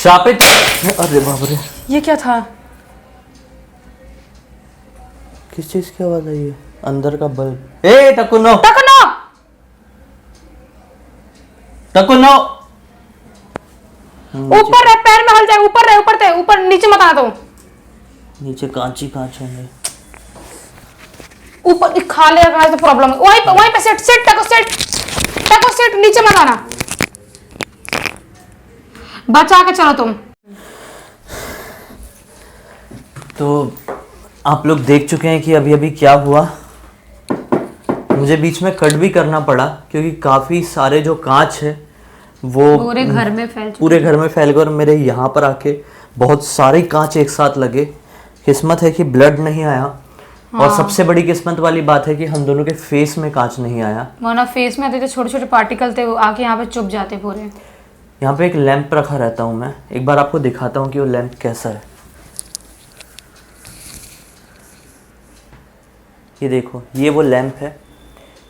श्रापित। अरे बाप रे, ये क्या था? किस चीज की आवाज आई है? अंदर का बल्ब। ए टकुनो, टकनो टकुनो, ऊपर रह, पैर में हल जाए, ऊपर रह, ऊपर रह, ऊपर नीचे मत आना तुम। नीचे कांच ही कांच होंगे। ऊपर खा ले तो प्रॉब्लम है। वहीं पे सेट सेट टको सेट, नीचे मत आना, बचा के चलो तुम। तो आप लोग देख चुके हैं कि अभी अभी क्या हुआ। मुझे बीच में कट भी करना पड़ा क्योंकि काफी सारे जो कांच है वो पूरे घर में फैल गए और मेरे यहाँ पर आके बहुत सारे कांच एक साथ लगे। किस्मत है कि ब्लड नहीं आया। हाँ। और सबसे बड़ी किस्मत वाली बात है कि हम दोनों के फेस में कांच नहीं आया, वरना फेस में आते थे छोटे छोटे पार्टिकल थे, वो आके यहाँ पे चुप जाते पूरे। यहाँ पे एक लैंप रखा रहता हूँ मैं, एक बार आपको दिखाता हूँ कि वो लैंप कैसा है। ये देखो, ये वो लैंप है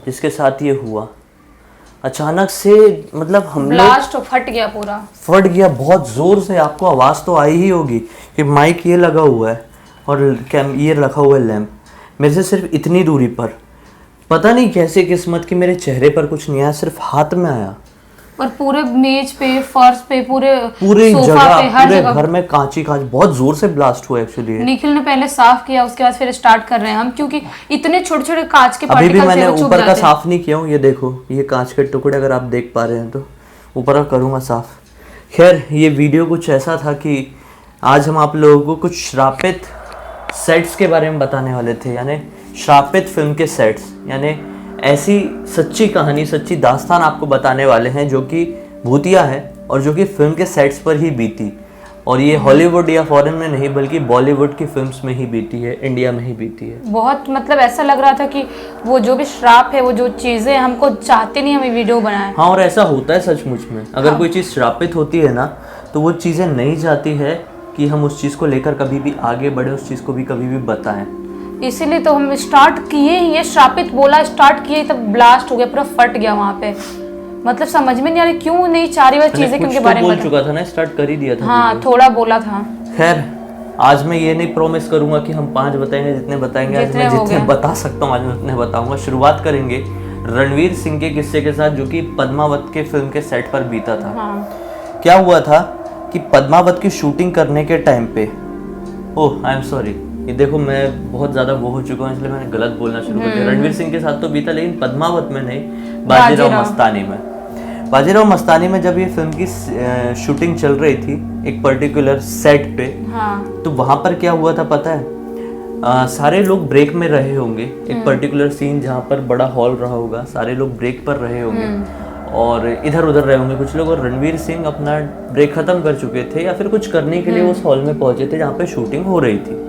जिसके साथ ये हुआ। अचानक से मतलब हम ब्लास्ट फट गया, पूरा फट गया बहुत जोर से। आपको आवाज तो आई ही होगी कि माइक ये लगा हुआ है और ये रखा हुआ है लैंप मेरे से सिर्फ इतनी दूरी पर। पता नहीं कैसे किस्मत की मेरे चेहरे पर कुछ नहीं आया, सिर्फ हाथ में आया। और पूरे मेज पे, फर्श पे, पूरे जगह, पे, हर पूरे जगह घर में कांच ही कांच। बहुत जोर से ब्लास्ट हुआ एक्चुअली। निखिल ने पहले साफ किया, उसके बाद फिर स्टार्ट कर रहे हैं हम, क्योंकि इतने छोटे छोटे कांच के अभी पार्टिकल भी मैंने से वो चुभ ऊपर का जाते हैं। साफ नहीं किया हूँ। ये देखो, ये कांच के टुकड़े अगर आप देख पा रहे हैं तो ऊपर का करूँगा साफ। खैर, ये वीडियो कुछ ऐसा था कि आज हम आप लोगों को कुछ श्रापित सेट्स के बारे में बताने वाले थे, यानी श्रापित फिल्म के सेट्स, यानी ऐसी सच्ची कहानी, सच्ची दास्तान आपको बताने वाले हैं जो कि भूतिया है और जो कि फिल्म के सेट्स पर ही बीती। और ये हॉलीवुड या फॉरेन में नहीं बल्कि बॉलीवुड की फिल्म्स में ही बीती है, इंडिया में ही बीती है। बहुत मतलब ऐसा लग रहा था कि वो जो भी श्राप है, वो जो चीजें हमको चाहते नहीं हमें वीडियो बनाए। हाँ, और ऐसा होता है सचमुच में। अगर कोई चीज़ श्रापित होती है ना तो वो चीज़ें नहीं चाहती है कि हम उस चीज़ को लेकर कभी भी आगे बढ़े, उस चीज़ को भी कभी भी बताएं। इसीलिए तो हम स्टार्ट किए ही, ये श्रापित बोला स्टार्ट किए तब ब्लास्ट हो गया, पूरा फट गया वहाँ पे। मतलब समझ में नहीं आ रही क्यों नहीं चाह रही वो चीजें, क्योंकि बारे में बोल चुका था ना, स्टार्ट कर ही दिया था। हाँ, थोड़ा बोला था। खैर, आज मैं ये नहीं प्रॉमिस करूंगा कि हम 5 बताएंगे, जितने बताएंगे आज मैं जितने बता सकता हूँ आज मैं उतने बताऊंगा। शुरुआत करेंगे रणवीर सिंह के किस्से के साथ जो कि पद्मावत के फिल्म के सेट पर बीता था। हाँ। क्या हुआ था कि पद्मावत की शूटिंग करने के टाइम पे, ओह आई एम सॉरी, ये देखो मैं बहुत ज्यादा वो हो चुका हूँ इसलिए मैंने गलत बोलना शुरू कर दिया। रणवीर सिंह के साथ तो बीता, लेकिन पद्मावत में नहीं, बाजीराव मस्तानी में। बाजीराव मस्तानी में जब ये फिल्म की शूटिंग चल रही थी एक पर्टिकुलर सेट पे, तो वहां पर क्या हुआ था पता है? सारे लोग ब्रेक में रहे होंगे, एक पर्टिकुलर सीन जहाँ पर बड़ा हॉल रहा होगा, सारे लोग ब्रेक पर रहे होंगे और इधर उधर रहे होंगे कुछ लोग, और रणवीर सिंह अपना ब्रेक खत्म कर चुके थे या फिर कुछ करने के लिए उस हॉल में पहुंचे थे जहाँ पे शूटिंग हो रही थी,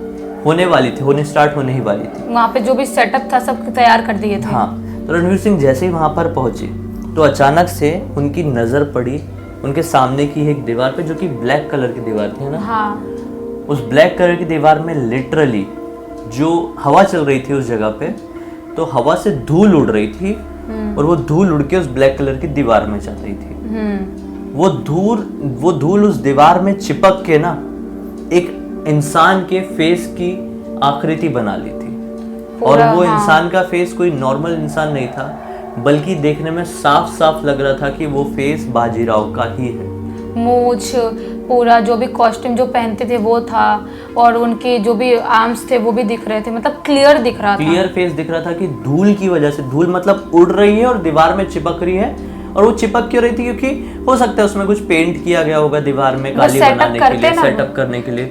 होने वाली थी, स्टार्ट होने ही वाली थी। वहाँ पे जो भी सेटअप था सब तैयार कर दिए थे। हाँ, तो रणवीर सिंह जैसे ही वहां पर पहुंचे तो अचानक से उनकी नजर पड़ी उनके सामने की एक दीवार पे जो कि ब्लैक कलर की दीवार थी ना। हाँ। उस ब्लैक कलर की दीवार में लिटरली जो हवा चल रही थी उस जगह पे, तो हवा से धूल उड़ रही थी और वो धूल उड़ के उस ब्लैक कलर की दीवार में चल रही थी। वो धूल उस दीवार में चिपक के ना एक इंसान के फेस की आकृति बना ली थी। और वो इंसान का फेस कोई नॉर्मल इंसान नहीं था, बल्कि देखने में साफ साफ लग रहा था कि वो फेस बाजीराव का ही है। मूछ, पूरा जो भी कॉस्ट्यूम जो पहनते थे वो था, और उनके जो भी आर्म्स थे वो भी दिख रहे थे, मतलब क्लियर दिख रहा था, क्लियर फेस दिख रहा था कि धूल की वजह से, धूल मतलब उड़ रही है और दीवार में चिपक रही है। और वो चिपक क्यों रही थी? क्योंकि हो सकता है उसमें कुछ पेंट किया गया होगा दीवार में काली बनाने के लिए, सेटअप करने के लिए।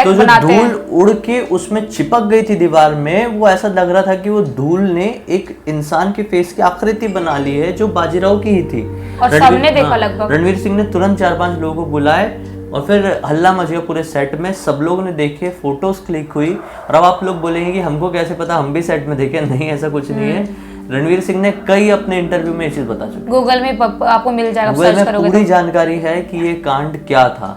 तो जो धूल उड़ के उसमें चिपक गई थी दीवार में, वो ऐसा लग रहा था कि वो धूल ने एक इंसान के फेस की आकृति बना ली है जो बाजीराव की ही थी। और सबने देखा लगभग। रणवीर सिंह ने तुरंत 4-5 लोगों को बुलाए और फिर हल्ला मच गया पूरे सेट में। सब लोगों ने देखे, फोटोज क्लिक हुई। और अब आप लोग बोलेंगे कि हमको कैसे पता, हम भी सेट में देखे। नहीं, ऐसा कुछ नहीं है। रणवीर सिंह ने कई अपने इंटरव्यू में ये चीज बता चुके। गूगल में आपको मिल जाएगा, गूगल में पूरी जानकारी है कि ये कांड क्या था।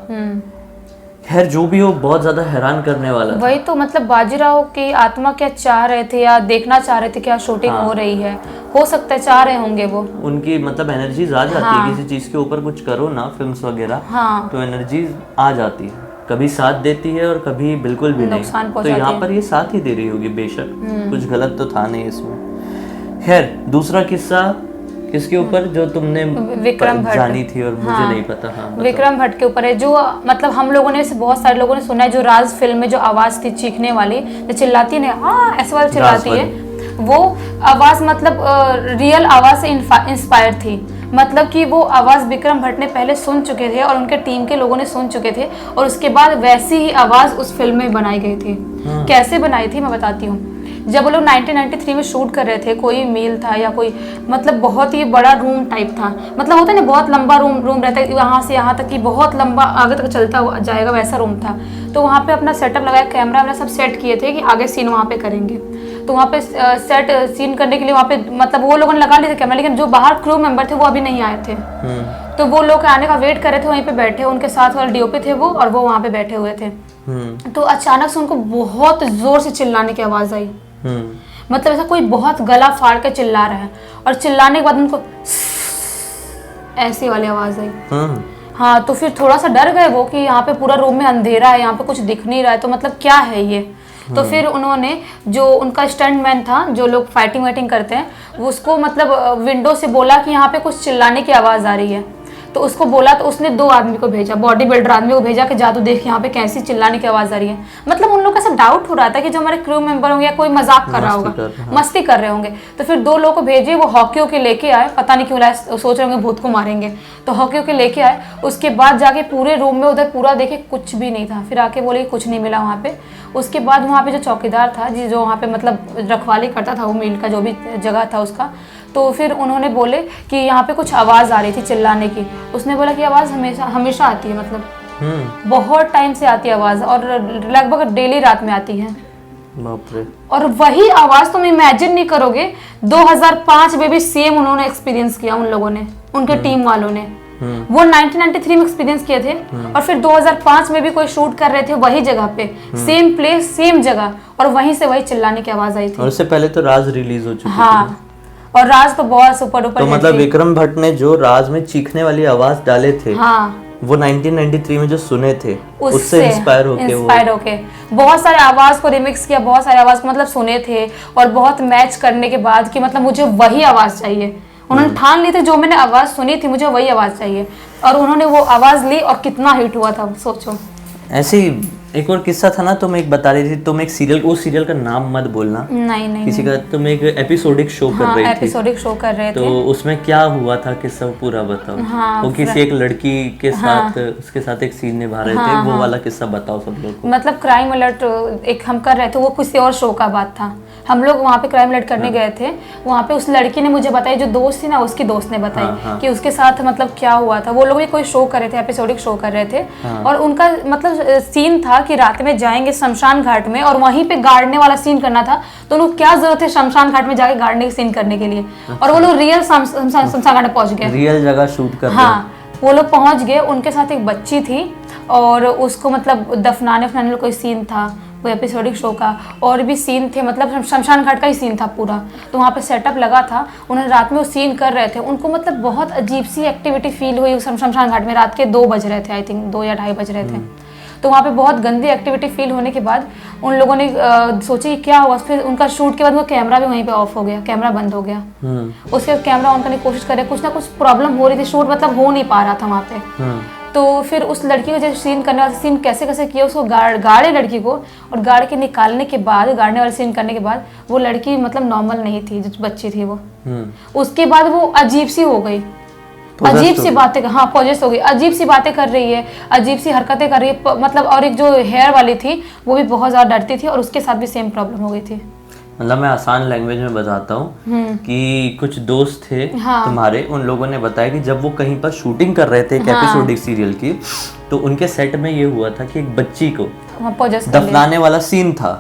खैर जो भी हो, बहुत ज्यादा हैरान करने वाला था। वही तो मतलब बाजीराव की आत्मा क्या चाह रहे थे या देखना चाह रहे थे क्या शूटिंग हो रही है, हो सकता है चाह रहे होंगे वो। उनकी मतलब एनर्जीज आ जाती है, किसी चीज के ऊपर कुछ करो ना, फिल्म्स वगैरह, हाँ तो एनर्जीज आ जाती है, कभी साथ देती है और कभी बिल्कुल भी नहीं। नुकसान तो पहुंचाती यहाँ है। पर ये साथ ही दे रही होगी बेशक, कुछ गलत तो था नहीं इसमें। खैर दूसरा किस्सा किसके ऊपर, जो तुमने विक्रम भट्ट जानी थी और मुझे नहीं पता। हाँ बताओ। विक्रम भट्ट के ऊपर है, जो मतलब हम लोगों ने से बहुत सारे लोगों ने सुना है, जो राज फिल्म में जो आवाज थी चीखने वाली, जो चिल्लाती है हाँ ऐसे वाली चिल्लाती है, वो आवाज मतलब रियल आवाज से इंस्पायर थी। मतलब कि वो आवाज विक्रम भट्ट ने पहले सुन चुके थे और उनके टीम के लोगों ने सुन चुके थे, और उसके बाद वैसी ही आवाज उस फिल्म में बनाई गई थी। कैसे बनाई थी मैं बताती हूँ। जब वो लोग 1993 में शूट कर रहे थे, कोई मेल था या कोई मतलब बहुत ही बड़ा रूम टाइप था, मतलब होता है ना बहुत लंबा रूम रहता है, यहाँ से यहाँ तक कि बहुत लंबा आगे तक चलता जाएगा, वैसा रूम था। तो वहाँ पे अपना सेटअप लगाया, कैमरा वैमरा सब सेट किए थे कि आगे सीन वहाँ पे करेंगे। तो वहाँ पे सेट सीन करने के लिए वहाँ पे मतलब वो लोगों ने लगा लिए थे कैमरा, लेकिन जो बाहर क्रू मेंबर थे वो अभी नहीं आए थे। तो वो लोग आने का वेट कर रहे थे, वहीं पे बैठे, उनके साथ वाले डीओपी थे वो, और वो वहाँ पे बैठे हुए थे। तो अचानक से उनको बहुत जोर से चिल्लाने की आवाज आई, मतलब ऐसा कोई बहुत गला फाड़ के चिल्ला रहा है, और चिल्लाने के बाद उनको ऐसी वाली आवाज आई। हाँ तो फिर थोड़ा सा डर गए वो कि यहाँ पे पूरा रूम में अंधेरा है, यहाँ पे कुछ दिख नहीं रहा है, तो मतलब क्या है ये। तो फिर उन्होंने जो उनका स्टंटमैन था, जो लोग फाइटिंग वाइटिंग करते हैं, वो उसको मतलब विंडो से बोला कि यहाँ पे कुछ चिल्लाने की आवाज आ रही है। तो उसको बोला, तो उसने 2 आदमी को भेजा, बॉडी बिल्डर आदमी को भेजा कि जा तू देख यहाँ पे कैसी चिल्लाने की आवाज आ रही है। मतलब उन लोग का ऐसा डाउट हो रहा था कि जो हमारे क्रू मेंबर होंगे या कोई मजाक कर रहा होगा, मस्ती कर रहे होंगे। तो फिर 2 लोगों को भेजे, वो हॉकी के लेके आए, पता नहीं क्यों लाए, सोच रहे होंगे भूत को मारेंगे, तो हॉकी के लेके आए। उसके बाद जाके पूरे रूम में उधर पूरा देखे, कुछ भी नहीं था। फिर आके बोले कुछ नहीं मिला वहाँ पे। उसके बाद वहाँ पे जो चौकीदार था, जो वहाँ पे मतलब रखवाली करता था वो मिल का जो भी जगह था उसका, तो फिर उन्होंने बोले कि यहाँ पे कुछ आवाज़ आ रही थी चिल्लाने की। उसने बोला कि आवाज़ हमेशा आती है, मतलब बहुत टाइम से आती है आवाज़, और लगभग डेली रात में आती है। बाप रे। और वही आवाज़ तुम इमेजिन नहीं करोगे, 2005 में भी सेम उन्होंने एक्सपीरियंस किया, उन लोगों ने, उनके टीम वालों ने। वो 1993 में एक्सपीरियंस किए थे, और फिर 2005 में भी कोई शूट कर रहे थे वही जगह पे, सेम प्लेस सेम जगह, और वहीं से वही चिल्लाने की आवाज़ आई थी। और उससे पहले तो राज रिलीज हो चुकी थी। हाँ, और राज तो बहुत सुपर डुपर। तो मतलब विक्रम भट्ट ने जो राज में चीखने वाली आवाज डाले थे, हाँ, वो 1993 में जो सुने थे उससे इंस्पायर होके बहुत सारे आवाज को रिमिक्स किया, बहुत सारे आवाज को मतलब सुने थे, और बहुत मैच करने के बाद कि मतलब मुझे वही आवाज चाहिए। उन्होंने ठान ली थी, जो मैंने आवाज सुनी थी मुझे वही आवाज चाहिए, और उन्होंने वो आवाज ली, और कितना हिट हुआ था सोचो। ऐसे ही एक और किस्सा था ना, तुम एक बता रही थी, तुम एक सीरियल, उस सीरियल का नाम मत बोलना, नहीं किसी का, तुम एक एपिसोडिक शो कर रही थी। एपिसोडिक शो कर रहे थे। तो उसमें क्या हुआ था किस्सा पूरा बताओ। वो किसी एक लड़की के साथ, उसके साथ एक सीन निभा रहे थे, वो वाला किस्सा बताओ सब लोग को। मतलब क्राइम अलर्ट एक हम कर रहे थे, वो किसी और शो का बात था। हम लोग वहाँ पे क्राइम अलर्ट करने गए थे, वहाँ पे उस लड़की ने मुझे बताई, जो दोस्त थी ना, उसकी दोस्त ने बताई कि उसके साथ मतलब क्या हुआ था। वो लोग भी कोई शो कर रहे थे, एपिसोडिक शो कर रहे थे, और उनका मतलब सीन था कि रात में जाएंगे शमशान घाट में, और वहीं पे गाड़ने वाला सीन करना था। तो उनको क्या जरूरत है शमशान घाट में जाके गाड़ने के सीन करने के लिए, और वो लोग रियल शमशान घाट में पहुंच गए, रियल जगह शूट कर। हाँ, वो लोग पहुंच गए, उनके साथ एक बच्ची थी, और उसको मतलब दफनाने का कोई सीन था, वो एपिसोडिक शो का। और भी सीन थे, मतलब शमशान घाट का ही सीन था पूरा। तो वहाँ पे सेटअप लगा था, उन्होंने रात में वो सीन कर रहे थे, उनको मतलब बहुत अजीब सी एक्टिविटी फील हुई शमशान घाट में। रात के 2 बज रहे थे, आई थिंक 2 या 2:30 बज रहे थे। तो वहाँ पे बहुत गंदी एक्टिविटी फील होने के बाद उन लोगों ने सोचा कि क्या हुआ। फिर उनका शूट के बाद वो कैमरा भी वहीं पे ऑफ हो गया, कैमरा बंद हो गया। उसके बाद कैमरा ऑन करने की कोशिश करे, कुछ ना कुछ प्रॉब्लम हो रही थी, शूट मतलब हो नहीं पा रहा था वहाँ पे। तो फिर उस लड़की को जैसे सीन करने वाला सीन कैसे कैसे किया, उसको गाड़े लड़की को, और गाड़ के निकालने के बाद, गाड़ने वाले सीन करने के बाद वो लड़की मतलब नॉर्मल नहीं थी, जो बच्ची थी वो। उसके बाद वो अजीब सी हो गई, अजीब सी बातें, हाँ पॉजेस हो गई, अजीब सी बातें कर रही है, अजीब सी हरकतें कर रही है, मतलब। और एक जो हेयर वाली थी वो भी बहुत ज्यादा डरती थी, और उसके साथ भी सेम प्रॉब्लम हो गई थी। मतलब मैं आसान लैंग्वेज में बताता हूँ कि कुछ दोस्त थे तुम्हारे, उन लोगों ने बताया कि जब वो कहीं पर शूटिंग कर रहे थे एक एपिसोडिक सीरियल की, तो उनके सेट में ये हुआ था कि एक बच्ची को दफनाने वाला सीन था,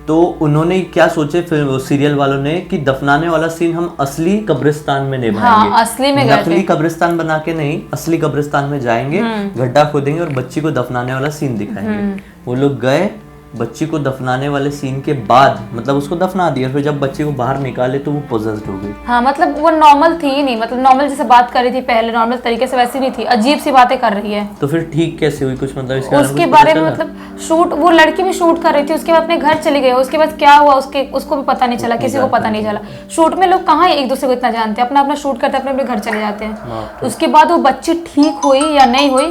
तो उन्होंने क्या सोचे फिल्म सीरियल वालों ने कि दफनाने वाला सीन हम असली कब्रिस्तान में निभाएंगे। हाँ, असली में गए नकली कब्रिस्तान बना के नहीं, असली कब्रिस्तान में जाएंगे, गड्ढा खोदेंगे और बच्ची को दफनाने वाला सीन दिखाएंगे। वो लोग गए, बच्ची को दफनाने वाले सीन के बाद मतलब उसको दफना दिया, फिर जब बच्ची को बाहर निकाले तो वो पोजेस्ड हो गई। हाँ, मतलब वो नॉर्मल थी ही नहीं, मतलब नॉर्मल जैसे बात कर रही थी पहले नॉर्मल तरीके से, वैसी नहीं थी, अजीब सी बातें कर रही है। तो फिर ठीक कैसे हुई, कुछ मतलब इसके उसके बारे में मतलब शूट, वो लड़की भी शूट कर रही थी, उसके बाद अपने घर चली गई, उसके बाद क्या हुआ उसको भी पता नहीं चला, किसी को पता नहीं चला। शूट में लोग कहाँ एक दूसरे को इतना जानते हैं, अपना अपना शूट करते अपने अपने घर चले जाते हैं। उसके बाद वो बच्ची ठीक हुई या नहीं हुई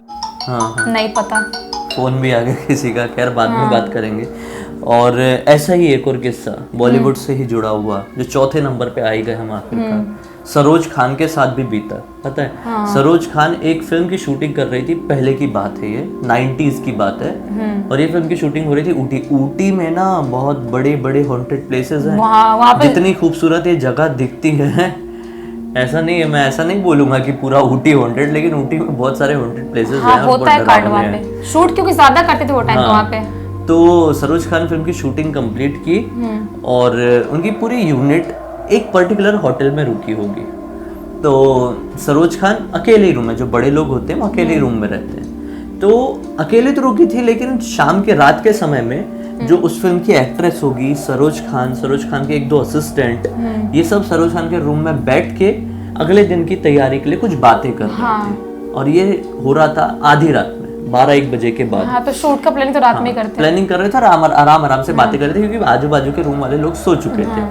नहीं पता। फोन भी आ गया किसी का, खैर बाद में बात करेंगे। और ऐसा ही एक और किस्सा बॉलीवुड से ही जुड़ा हुआ जो चौथे नंबर पे आई गए हम आखिरकार, सरोज खान के साथ भी बीता। पता है सरोज खान एक फिल्म की शूटिंग कर रही थी, पहले की बात है ये, 90s की बात है, और ये फिल्म की शूटिंग हो रही थी ऊटी में ना, बहुत बड़े बड़े हॉन्टेड प्लेसेस हैं वहाँ पे जितनी खूबसूरत ये जगह दिखती है। ऐसा नहीं है, मैं ऐसा नहीं बोलूंगा कि पूरा ऊटी हॉन्टेड, लेकिन ऊटी में बहुत सारे हॉन्टेड प्लेसेस हैं, होता है कांड वहाँ पे, शूट क्योंकि ज्यादा करते थे वो टाइम वहाँ पे। तो सरोज खान फिल्म की शूटिंग कंप्लीट की और उनकी पूरी यूनिट एक पर्टिकुलर होटल में रुकी होगी। तो सरोज खान अकेले ही रूम में, जो बड़े लोग होते हैं वो अकेले ही रूम में रहते हैं, तो अकेले तो रुकी थी, लेकिन शाम के रात के समय में जो उस फिल्म की एक्ट्रेस होगी सरोज खान के एक दो असिस्टेंट, ये सब सरोज खान के रूम में बैठ के अगले दिन की तैयारी के लिए कुछ बातें कर रहे थे। और ये हो रहा था आधी रात में, 12-1 बजे के बाद। हाँ, तो शूट का प्लानिंग तो रात में करते हैं। प्लानिंग कर रहे थे, आराम से बातें कर रहे थे, क्योंकि आजू बाजू के रूम वाले लोग सो चुके थे।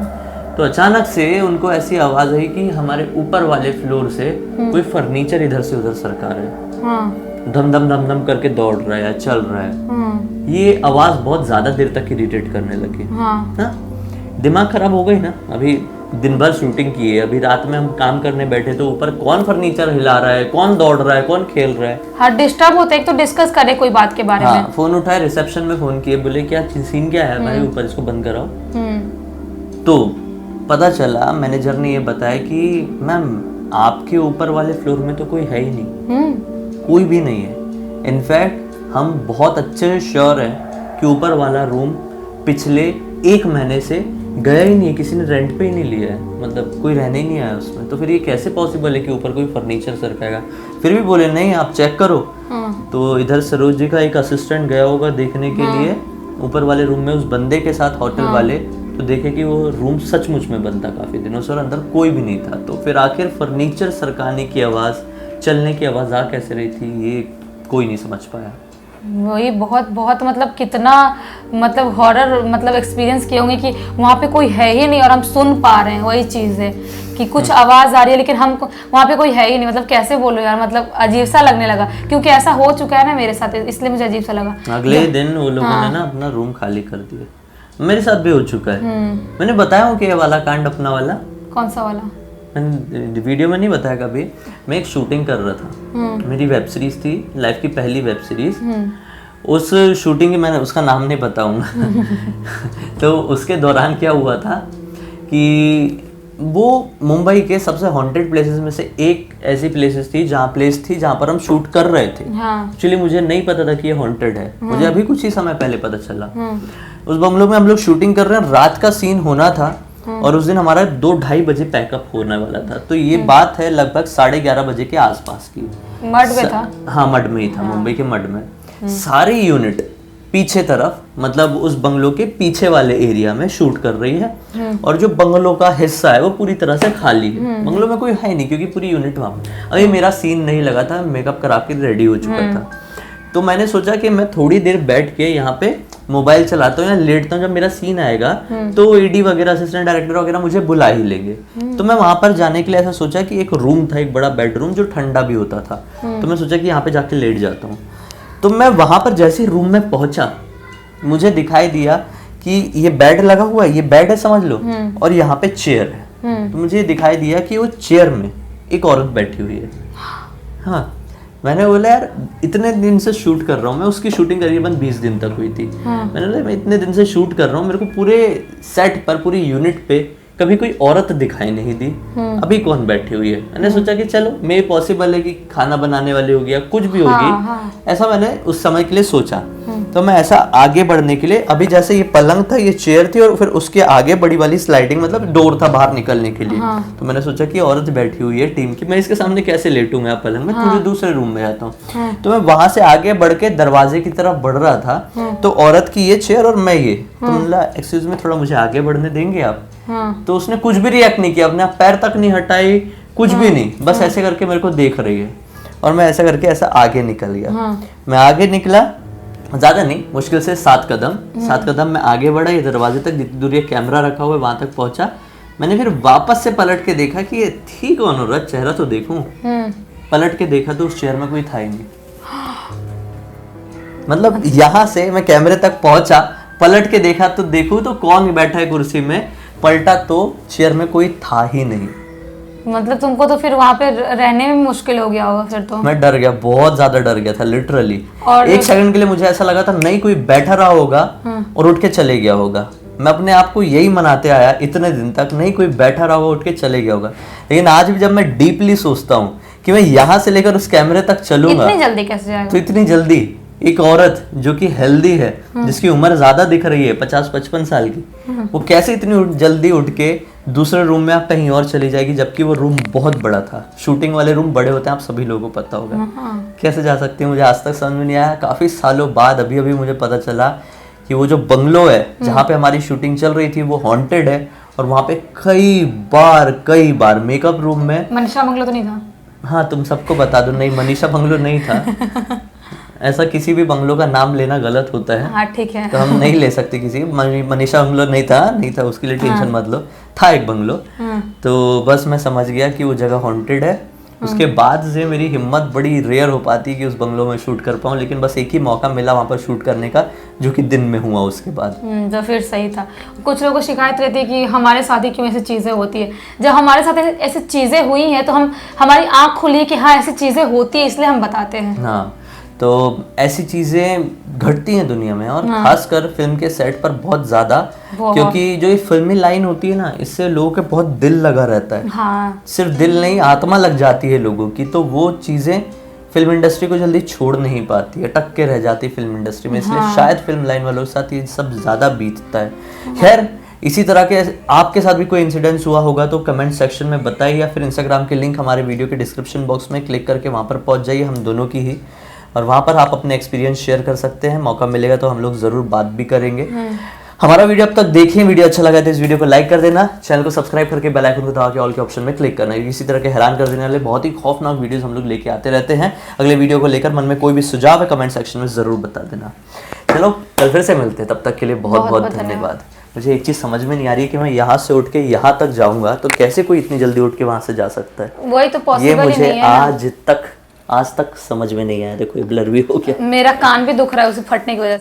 तो अचानक से उनको ऐसी आवाज आई कि हमारे ऊपर वाले फ्लोर से कोई फर्नीचर इधर से उधर सरका रहा है, धम धम धम धम करके दौड़ रहा है, चल रहा है। ये आवाज बहुत ज्यादा देर तक इरिटेट करने लगी। दिमाग खराब हो गई ना, अभी दिन भर शूटिंग की है, अभी रात में हम काम करने बैठे तो ऊपर कौन फर्नीचर हिला रहा है, कौन दौड़ रहा है, कौन खेल रहा है। हाँ, डिस्टर्ब होते हैं, तो डिस्कस करे कोई बात के बारे में। फोन उठाए, रिसेप्शन में फोन किए, बोले क्या सीन क्या है भाई, ऊपर इसको बंद कराओ। तो पता चला, मैनेजर ने ये बताया कि मैम आपके ऊपर वाले फ्लोर में तो कोई है ही नहीं, कोई भी नहीं है। इनफैक्ट हम बहुत अच्छे से श्योर हैं कि ऊपर वाला रूम पिछले 1 महीने से गया ही नहीं है, किसी ने रेंट पे ही नहीं लिया है, मतलब कोई रहने ही नहीं आया उसमें। तो फिर ये कैसे पॉसिबल है कि ऊपर कोई फर्नीचर सरकाएगा। फिर भी बोले नहीं आप चेक करो। तो इधर सरोज जी का एक असिस्टेंट गया होगा देखने के लिए ऊपर वाले रूम में उस बंदे के साथ, होटल वाले, तो देखे कि वो रूम सचमुच में बंद था काफी दिनों से और अंदर कोई भी नहीं था। तो फिर आखिर फर्नीचर सरकाने की आवाज, चलने की आवाज आ कैसे रही थी, ये कोई नहीं समझ पाया। वही बहुत मतलब कितना मतलब हॉरर मतलब एक्सपीरियंस किए होंगे कि वहाँ पे कोई है ही नहीं और हम सुन पा रहे हैं। वही चीज़ है कि कुछ आवाज़ आ रही है लेकिन हम वहाँ पे कोई है ही नहीं, मतलब कैसे बोलो यार, मतलब अजीब सा लगने लगा क्योंकि ऐसा हो चुका है ना मेरे साथ, इसलिए मुझे अजीब सा लगा। अगले दिन वो लोगों ने ना अपना रूम खाली कर दिया, मेरे साथ भी हो चुका है। मैंने बताया हूँ कि ये वाला कांड अपना वाला। कौन सा वाला? मैंने वीडियो में नहीं बताया कभी। मैं एक शूटिंग कर रहा था, मेरी वेब सीरीज थी, लाइफ की पहली वेब सीरीज। उस शूटिंग की मैंने उसका नाम नहीं बताऊंगा तो उसके दौरान क्या हुआ था कि वो मुंबई के सबसे हॉन्टेड प्लेसेस में से एक ऐसी प्लेस थी जहाँ पर हम शूट कर रहे थे। एक्चुअली मुझे नहीं पता था कि ये हॉन्टेड है, मुझे अभी कुछ ही समय पहले पता चला। उस बंगलो में हम लोग शूटिंग कर रहे हैं, रात का सीन होना था और उस दिन हमारा 2-2:30 बजे पैकअप होने वाला था। तो ये बात है लगभग 11:30 बजे के आसपास की। मड में था? हाँ, मड में ही था, मुंबई के मड में। सारी यूनिट पीछे तरफ, मतलब उस बंगलो के पीछे वाले एरिया में शूट कर रही है और जो बंगलो का हिस्सा है वो पूरी तरह से खाली है, बंगलो में कोई है नहीं क्योंकि पूरी यूनिट वहां पर। अभी मेरा सीन नहीं लगा था, मेकअप करा के रेडी हो चुका था। तो मैंने सोचा कि मैं थोड़ी देर बैठ के यहाँ पे मोबाइल चलाता हूँ या लेटता हूँ, जब मेरा सीन आएगा तो एडी वगैरह, असिस्टेंट डायरेक्टर वगैरह मुझे बुला ही लेंगे। तो मैं वहां पर जाने के लिए ऐसा सोचा कि एक रूम था, एक बड़ा बेडरूम जो ठंडा भी होता था। तो मैं सोचा कि यहाँ पे जाके लेट जाता हूँ। तो मैं वहां पर जैसे रूम में पहुंचा, मुझे दिखाई दिया कि ये बेड लगा हुआ है, ये बेड है समझ लो, और यहाँ पे चेयर है। तो मुझे दिखाई दिया कि वो चेयर में एक औरत बैठी हुई है। हाँ, मैंने बोला यार इतने दिन से शूट कर रहा हूँ मैं, उसकी शूटिंग तकरीबन 20 दिन तक हुई थी। मैंने बोला मैं इतने दिन से शूट कर रहा हूँ, मेरे को पूरे सेट पर, पूरी यूनिट पे कभी कोई औरत दिखाई नहीं दी, अभी कौन बैठी हुई है। मैंने सोचा कि चलो मे पॉसिबल है कि खाना बनाने वाली होगी या कुछ भी होगी, ऐसा मैंने उस समय के लिए सोचा। तो मैं ऐसा आगे बढ़ने के लिए, अभी जैसे ये पलंग था, ये चेयर थी, और फिर उसके आगे बड़ी वाली स्लाइडिंग मतलब डोर था बाहर निकलने के लिए। तो मैंने सोचा कि औरत बैठी हुई है टीम की, मैं इसके सामने कैसे लेटूंगा पलंग में, थोड़े दूसरे रूम में जाता हूँ। तो मैं वहां से आगे बढ़ के दरवाजे की तरफ बढ़ रहा था, तो औरत की ये चेयर और मैं ये, तो बोला एक्सक्यूज मी, थोड़ा मुझे आगे बढ़ने देंगे आप? तो उसने कुछ भी रिएक्ट नहीं किया, अपने पैर तक नहीं हटाई, कुछ भी नहीं, बस ऐसे करके मेरे को देख रही है। और मैं ऐसा करके ऐसा आगे निकल गया। मैं आगे निकला, ज्यादा नहीं, मुश्किल से 7 कदम मैं आगे बढ़ा, ये दरवाजे तक जितनी दूर ये कैमरा रखा हुआ है वहां तक पहुंचा। मैंने फिर वापस से पलट के देखा कि ये थी कौन औरत, चेहरा तो देखूं। पलट के देखा तो उस चेयर में कोई था ही नहीं। मतलब यहाँ से मैं कैमरे तक पहुंचा, पलट के देखा तो देखूं तो कौन बैठा है कुर्सी में, पलटा तो चेयर में कोई था ही नहीं। मतलब तुमको तो फिर वहां पे रहने में मुश्किल हो गया होगा फिर तो। मैं डर गया, बहुत ज्यादा डर गया था लिटरली। और एक सेकंड के लिए मुझे ऐसा लगा था नहीं कोई बैठा रहा होगा और उठ के चले गया होगा। मैं अपने आप को यही मनाते आया इतने दिन तक, नहीं कोई बैठा रहा होगा उठ के चले गया होगा। लेकिन आज भी जब मैं डीपली सोचता हूँ कि मैं यहाँ से लेकर उस कैमरे तक चलूंगा, इतनी जल्दी कैसे जाएगा? तो इतनी जल्दी एक औरत जो कि हेल्दी है, जिसकी उम्र ज्यादा दिख रही है 50-55 साल की, वो कैसे इतनी जल्दी उठ के दूसरे रूम में आप कहीं और चली जाएगी, जबकि वो रूम बहुत बड़ा था। शूटिंग वाले रूम बड़े होते हैं, आप सभी लोगों को पता होगा। कैसे जा सकती है, मुझे आज तक समझ में नहीं आया। काफी सालों बाद अभी अभी मुझे पता चला कि वो जो बंगलो है जहाँ पे हमारी शूटिंग चल रही थी वो हॉन्टेड है, और वहां पे कई बार मेकअप रूम में। मनीषा बंगलो तो नहीं था? हाँ, तुम सबको बता दो, नहीं मनीषा बंगलो नहीं था। ऐसा किसी भी बंगलो का नाम लेना गलत होता है। हाँ ठीक है। तो हम नहीं ले सकते किसी। मनीषा बंगलो नहीं था, उसके लिए टेंशन मत लो, था एक बंगलो। तो बस मैं समझ गया कि वो जगह हॉन्टेड है। उसके बाद से मेरी हिम्मत बड़ी रेयर हो पाती कि उस बंगलो में शूट कर पाऊँ, लेकिन बस एक ही मौका मिला वहाँ पर शूट करने का, जो कि दिन में हुआ उसके बाद। तो फिर सही था। कुछ लोगों को शिकायत रहती है कि हमारे साथ ही क्यों ऐसी चीज़ें होती है। जब हमारे साथ ऐसी चीज़ें हुई हैं तो हमारी आँख खुली है कि हाँ ऐसी चीज़ें होती है, इसलिए हम बताते हैं। हाँ, तो ऐसी चीजें घटती हैं दुनिया में, और खासकर फिल्म के सेट पर बहुत ज्यादा, क्योंकि जो ये फिल्मी लाइन होती है ना, इससे लोगों के बहुत दिल लगा रहता है। हाँ। सिर्फ दिल नहीं, आत्मा लग जाती है लोगों की। तो वो चीजें फिल्म इंडस्ट्री को जल्दी छोड़ नहीं पाती है, अटक के रह जाती है फिल्म इंडस्ट्री में। इसलिए शायद फिल्म लाइन वालों के साथ ये सब ज्यादा बीतता है। खैर, इसी तरह के आपके साथ भी कोई इंसिडेंस हुआ होगा तो कमेंट सेक्शन में बताइए, या फिर इंस्टाग्राम के लिंक हमारे वीडियो के डिस्क्रिप्शन बॉक्स में क्लिक करके वहाँ पर पहुँच जाइए, हम दोनों की ही, और वहाँ पर आप अपने एक्सपीरियंस शेयर कर सकते हैं। मौका मिलेगा तो हम लोग ज़रूर बात भी करेंगे। हमारा वीडियो अब तक देखिए, वीडियो अच्छा लगा तो इस वीडियो को लाइक कर देना, चैनल को सब्सक्राइब करके बेल आइकन को दबा के ऑल के ऑप्शन में क्लिक करना। इसी तरह के हैरान कर देने वाले बहुत ही खौफनाक वीडियोस हम लोग लेके आते रहते हैं। अगले वीडियो को लेकर मन में कोई भी सुझाव है कमेंट सेक्शन में ज़रूर बता देना। चलो कल फिर से मिलते हैं, तब तक के लिए बहुत बहुत धन्यवाद। मुझे एक चीज़ समझ में नहीं आ रही है कि मैं यहाँ से उठ के यहाँ तक जाऊँगा तो कैसे कोई इतनी जल्दी उठ के वहाँ से जा सकता है। वही तो पॉसिबल ये ही नहीं है मुझे आज तक समझ में नहीं आया। देखो ये ब्लर भी हो गया, मेरा कान भी दुख रहा है उसे फटने की वजह से।